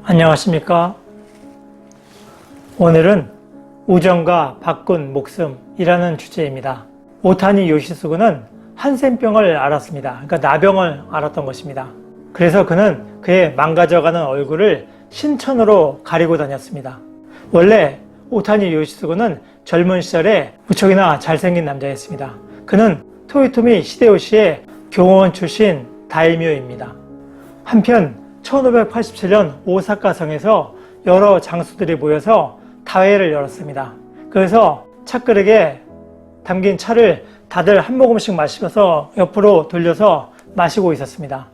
안녕하십니까. 오늘은 우정과 바꾼 목숨이라는 주제입니다. 오타니 요시수구는 한센병을 앓았습니다. 그러니까 나병을 앓았던 것입니다. 그래서 그는 그의 망가져가는 얼굴을 신천으로 가리고 다녔습니다. 원래 오타니 요시수구는 젊은 시절에 무척이나 잘생긴 남자였습니다. 그는 토요토미 히데요시의 교원 출신 다이묘입니다. 한편 1587년 오사카성에서 여러 장수들이 모여서 다회를 열었습니다. 그래서 차그릇에 담긴 차를 다들 한 모금씩 마시면서 옆으로 돌려서 마시고 있었습니다.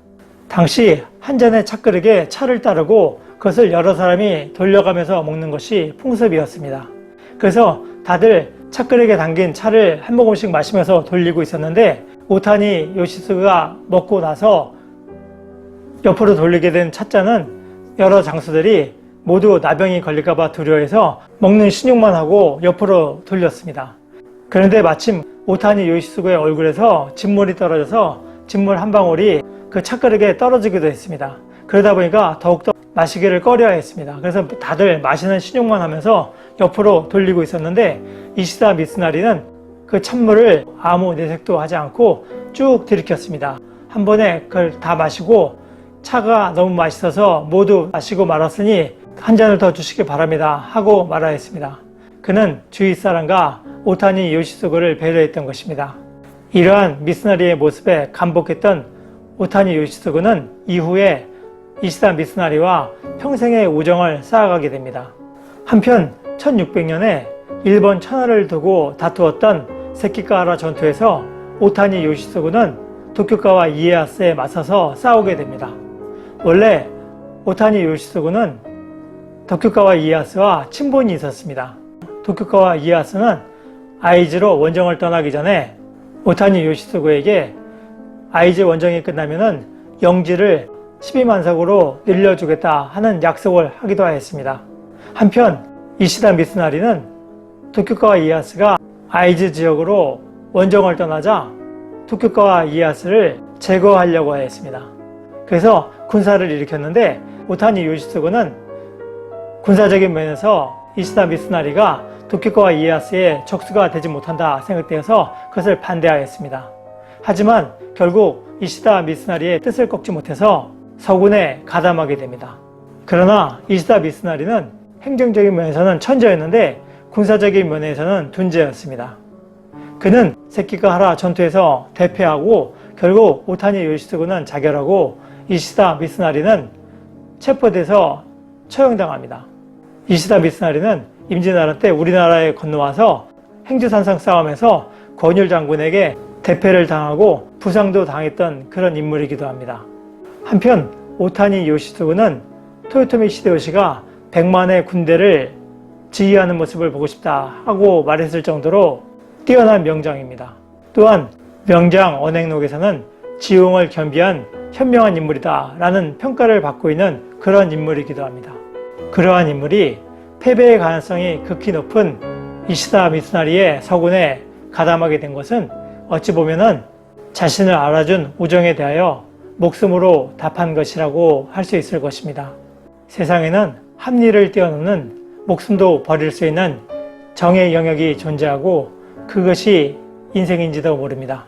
당시 한 잔의 차그릇에 차를 따르고 그것을 여러 사람이 돌려가면서 먹는 것이 풍습이었습니다. 그래서 다들 차그릇에 담긴 차를 한 모금씩 마시면서 돌리고 있었는데 오타니 요시수가 먹고 나서 옆으로 돌리게 된 찻잔은 여러 장수들이 모두 나병이 걸릴까봐 두려워해서 먹는 신용만 하고 옆으로 돌렸습니다. 그런데 마침 오타니 요시수구의 얼굴에서 진물이 떨어져서 진물 한 방울이 그 찻그릇에 떨어지기도 했습니다. 그러다 보니까 더욱더 마시기를 꺼려 했습니다. 그래서 다들 마시는 신용만 하면서 옆으로 돌리고 있었는데 이시다 미스나리는 그 찬물을 아무 내색도 하지 않고 쭉 들이켰습니다. 한 번에 그걸 다 마시고 차가 너무 맛있어서 모두 마시고 말았으니 한 잔을 더 주시기 바랍니다 하고 말하였습니다. 그는 주위 사람과 오타니 요시수구를 배려했던 것입니다. 이러한 미스나리의 모습에 감복했던 오타니 요시수구는 이후에 이시다 미스나리와 평생의 우정을 쌓아가게 됩니다. 한편 1600년에 일본 천하를 두고 다투었던 세키가하라 전투에서 오타니 요시수구는 도쿄가와 이에야스에 맞서서 싸우게 됩니다. 원래 오타니 요시수구는 도쿄가와 이에야스와 친분이 있었습니다. 도쿄가와 이에야스는 아이즈로 원정을 떠나기 전에 오타니 요시수구에게 아이즈 원정이 끝나면은 영지를 12만석으로 늘려주겠다 하는 약속을 하기도 하였습니다. 한편 이시다 미스나리는 도쿄가와 이에야스가 아이즈 지역으로 원정을 떠나자 도쿄가와 이에야스를 제거하려고 하였습니다. 그래서 군사를 일으켰는데 오타니 요시수구는 군사적인 면에서 이시다 미스나리가 도쿄가와 이에야스의 적수가 되지 못한다 생각되어서 그것을 반대하였습니다. 하지만 결국 이시다 미스나리의 뜻을 꺾지 못해서 서군에 가담하게 됩니다. 그러나 이시다 미스나리는 행정적인 면에서는 천재였는데 군사적인 면에서는 둔재였습니다. 그는 세키가하라 전투에서 대패하고 결국 오타니 요시수구는 자결하고 이시다 미스나리는 체포돼서 처형당합니다. 이시다 미스나리는 임진왜란 때 우리나라에 건너와서 행주산성 싸움에서 권율 장군에게 대패를 당하고 부상도 당했던 그런 인물이기도 합니다. 한편 오타니 요시수구는 토요토미 히데요시가 100만의 군대를 지휘하는 모습을 보고 싶다 하고 말했을 정도로 뛰어난 명장입니다. 또한 명장 언행록에서는 지웅을 겸비한 현명한 인물이다 라는 평가를 받고 있는 그런 인물이기도 합니다. 그러한 인물이 패배의 가능성이 극히 높은 이시다 미스나리의 서군에 가담하게 된 것은 어찌 보면은 자신을 알아준 우정에 대하여 목숨으로 답한 것이라고 할 수 있을 것입니다. 세상에는 합리를 뛰어넘는 목숨도 버릴 수 있는 정의 영역이 존재하고 그것이 인생인지도 모릅니다.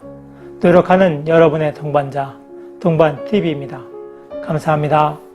노력하는 여러분의 동반자 동반TV입니다. 감사합니다.